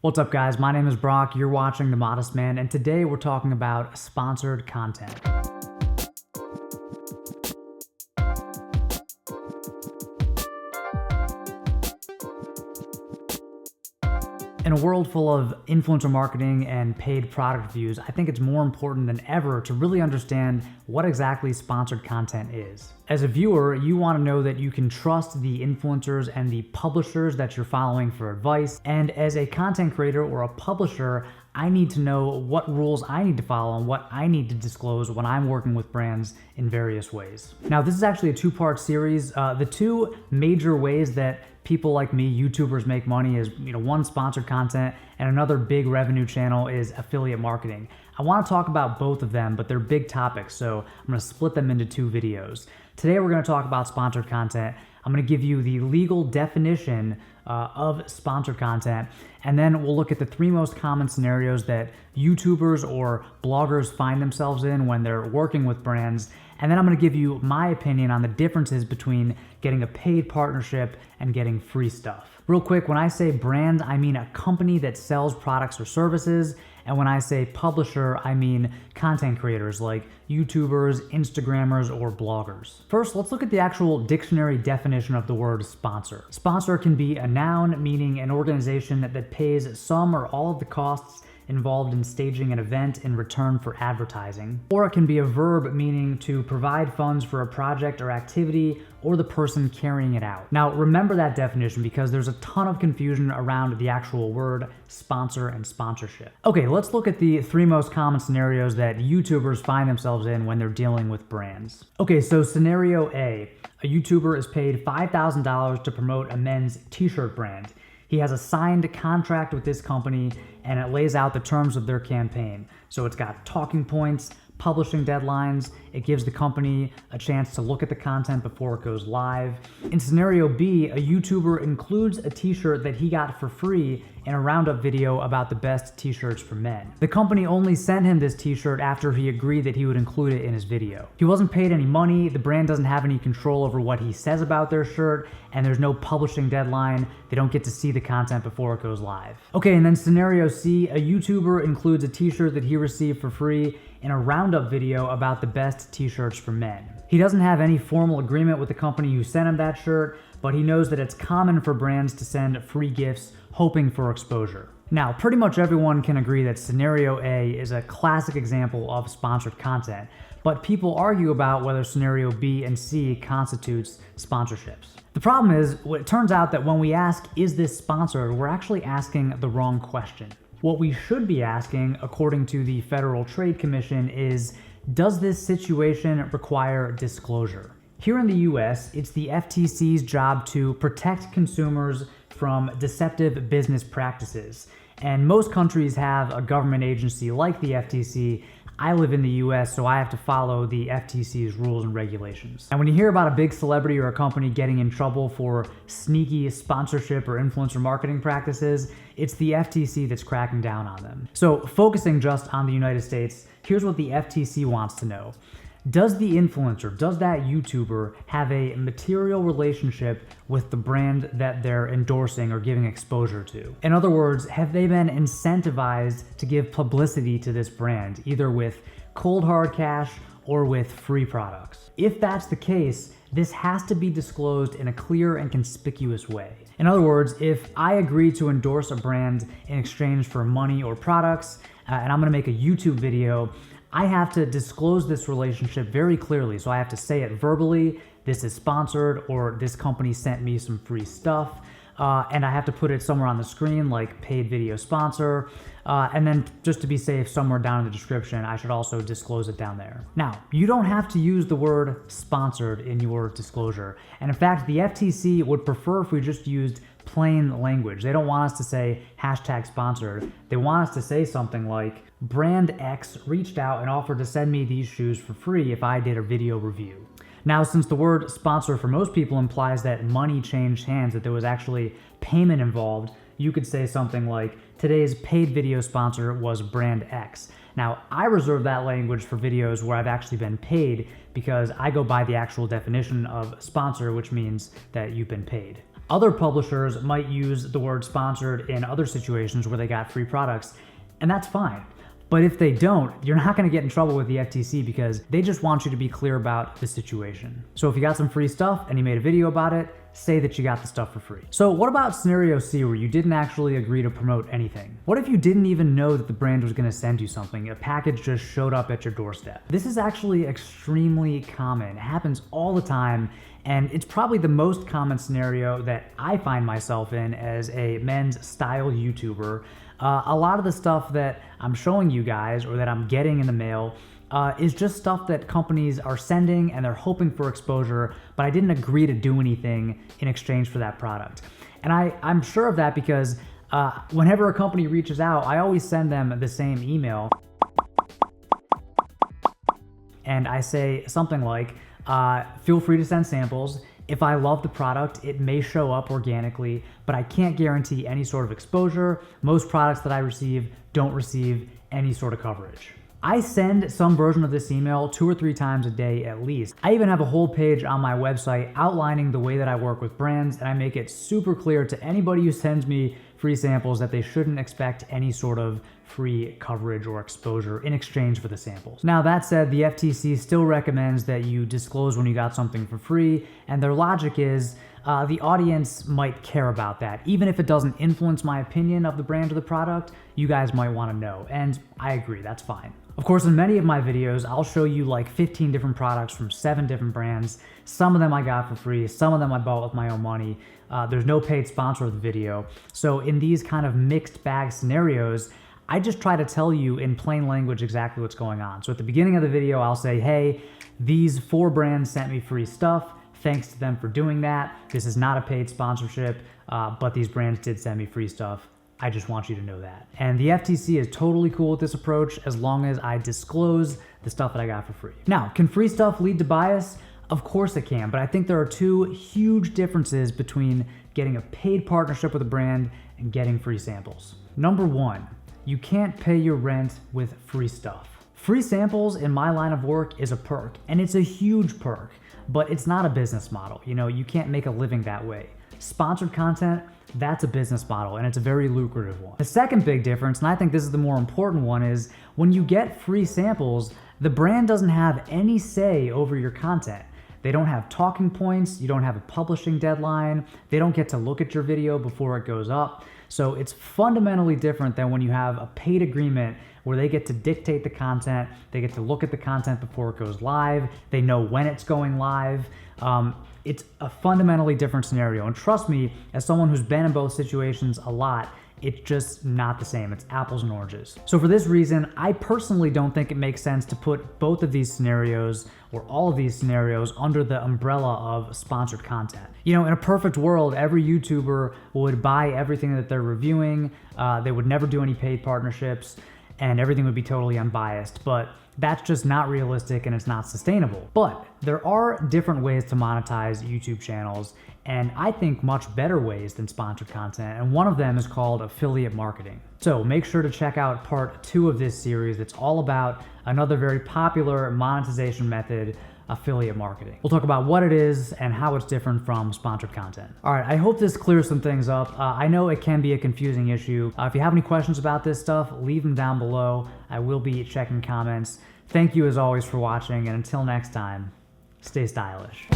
What's up, guys? My name is Brock. You're watching The Modest Man, and today we're talking about sponsored content. In a world full of influencer marketing and paid product reviews, I think it's more important than ever to really understand what exactly sponsored content is. As a viewer, you want to know that you can trust the influencers and the publishers that you're following for advice. And as a content creator or a publisher, I need to know what rules I need to follow and what I need to disclose when I'm working with brands in various ways. Now, this is actually a two-part series. The two major ways that people like me, YouTubers, make money is, one, sponsored content, and another big revenue channel is affiliate marketing. I want to talk about both of them, but they're big topics, so I'm going to split them into two videos. Today we're going to talk about sponsored content. I'm going to give you the legal definition of sponsored content, and then we'll look at the three most common scenarios that YouTubers or bloggers find themselves in when they're working with brands. And then I'm going to give you my opinion on the differences between getting a paid partnership and getting free stuff. Real quick, when I say brand, I mean a company that sells products or services. And when I say publisher, I mean content creators like YouTubers, Instagrammers, or bloggers. First, let's look at the actual dictionary definition of the word sponsor. Sponsor can be a noun meaning an organization that pays some or all of the costs involved in staging an event in return for advertising. Or it can be a verb meaning to provide funds for a project or activity or the person carrying it out. Now, remember that definition because there's a ton of confusion around the actual word sponsor and sponsorship. Okay, let's look at the three most common scenarios that YouTubers find themselves in when they're dealing with brands. Okay, so scenario A, a YouTuber is paid $5,000 to promote a men's t-shirt brand. He has a signed contract with this company and it lays out the terms of their campaign. So it's got talking points, publishing deadlines, it gives the company a chance to look at the content before it goes live. In scenario B, a YouTuber includes a t-shirt that he got for free in a roundup video about the best t-shirts for men. The company only sent him this t-shirt after he agreed that he would include it in his video. He wasn't paid any money, the brand doesn't have any control over what he says about their shirt, and there's no publishing deadline. They don't get to see the content before it goes live. Okay, and then scenario C, a YouTuber includes a t-shirt that he received for free in a roundup video about the best t-shirts for men. He doesn't have any formal agreement with the company who sent him that shirt, but he knows that it's common for brands to send free gifts hoping for exposure. Now, pretty much everyone can agree that scenario A is a classic example of sponsored content, but people argue about whether scenario B and C constitutes sponsorships. The problem is, it turns out that when we ask, is this sponsored, we're actually asking the wrong question. What we should be asking, according to the Federal Trade Commission, is, does this situation require disclosure? Here in the US, it's the FTC's job to protect consumers from deceptive business practices. And most countries have a government agency like the FTC. I live in the US, so I have to follow the FTC's rules and regulations. And when you hear about a big celebrity or a company getting in trouble for sneaky sponsorship or influencer marketing practices, it's the FTC that's cracking down on them. So focusing just on the United States, here's what the FTC wants to know. Does the influencer, does that YouTuber have a material relationship with the brand that they're endorsing or giving exposure to? In other words, have they been incentivized to give publicity to this brand, either with cold hard cash or with free products? If that's the case, this has to be disclosed in a clear and conspicuous way. In other words, if I agree to endorse a brand in exchange for money or products, and I'm gonna make a YouTube video, I have to disclose this relationship very clearly. So I have to say it verbally, this is sponsored, or this company sent me some free stuff. And I have to put it somewhere on the screen like paid video sponsor. And then just to be safe, somewhere down in the description, I should also disclose it down there. Now, you don't have to use the word sponsored in your disclosure. And in fact, the FTC would prefer if we just used plain language. They don't want us to say hashtag sponsored. They want us to say something like, brand X reached out and offered to send me these shoes for free if I did a video review. Now, since the word sponsor for most people implies that money changed hands, that there was actually payment involved, you could say something like, today's paid video sponsor was brand X. Now, I reserve that language for videos where I've actually been paid because I go by the actual definition of sponsor, which means that you've been paid. Other publishers might use the word sponsored in other situations where they got free products, and that's fine. But if they don't, you're not gonna get in trouble with the FTC because they just want you to be clear about the situation. So if you got some free stuff and you made a video about it, say that you got the stuff for free. So what about scenario C, where you didn't actually agree to promote anything? What if you didn't even know that the brand was gonna send you something? A package just showed up at your doorstep. This is actually extremely common. It happens all the time, and it's probably the most common scenario that I find myself in as a men's style YouTuber. A lot of the stuff that I'm showing you guys or that I'm getting in the mail is just stuff that companies are sending and they're hoping for exposure, but I didn't agree to do anything in exchange for that product. And I'm sure of that because whenever a company reaches out, I always send them the same email. And I say something like, feel free to send samples. If I love the product, it may show up organically, but I can't guarantee any sort of exposure. Most products that I receive don't receive any sort of coverage. I send some version of this email 2 or 3 times a day at least. I even have a whole page on my website outlining the way that I work with brands, and I make it super clear to anybody who sends me free samples that they shouldn't expect any sort of free coverage or exposure in exchange for the samples. Now that said, the FTC still recommends that you disclose when you got something for free, and their logic is the audience might care about that. Even if it doesn't influence my opinion of the brand or the product, you guys might want to know, and I agree, that's fine. Of course, in many of my videos, I'll show you like 15 different products from 7 different brands. Some of them I got for free, some of them I bought with my own money. There's no paid sponsor of the video. So in these kind of mixed bag scenarios, I just try to tell you in plain language exactly what's going on. So at the beginning of the video, I'll say, hey, these 4 brands sent me free stuff. Thanks to them for doing that. This is not a paid sponsorship, but these brands did send me free stuff. I just want you to know that. And the FTC is totally cool with this approach as long as I disclose the stuff that I got for free. Now, can free stuff lead to bias? Of course it can, but I think there are 2 huge differences between getting a paid partnership with a brand and getting free samples. Number 1, you can't pay your rent with free stuff. Free samples in my line of work is a perk, and it's a huge perk, but it's not a business model. You know, you can't make a living that way. Sponsored content, that's a business model, and it's a very lucrative one. The second big difference, and I think this is the more important one, is when you get free samples, the brand doesn't have any say over your content. They don't have talking points, you don't have a publishing deadline, they don't get to look at your video before it goes up. So it's fundamentally different than when you have a paid agreement where they get to dictate the content, they get to look at the content before it goes live, they know when it's going live. It's a fundamentally different scenario. And trust me, as someone who's been in both situations a lot, it's just not the same. It's apples and oranges. So for this reason, I personally don't think it makes sense to put both of these scenarios or all of these scenarios under the umbrella of sponsored content. You know, in a perfect world, every YouTuber would buy everything that they're reviewing. They would never do any paid partnerships, and everything would be totally unbiased. But that's just not realistic and it's not sustainable. But there are different ways to monetize YouTube channels, and I think much better ways than sponsored content, and one of them is called affiliate marketing. So make sure to check out part 2 of this series that's all about another very popular monetization method, affiliate marketing. We'll talk about what it is and how it's different from sponsored content. All right, I hope this clears some things up. I know it can be a confusing issue. If you have any questions about this stuff, leave them down below. I will be checking comments. Thank you as always for watching, and until next time, stay stylish.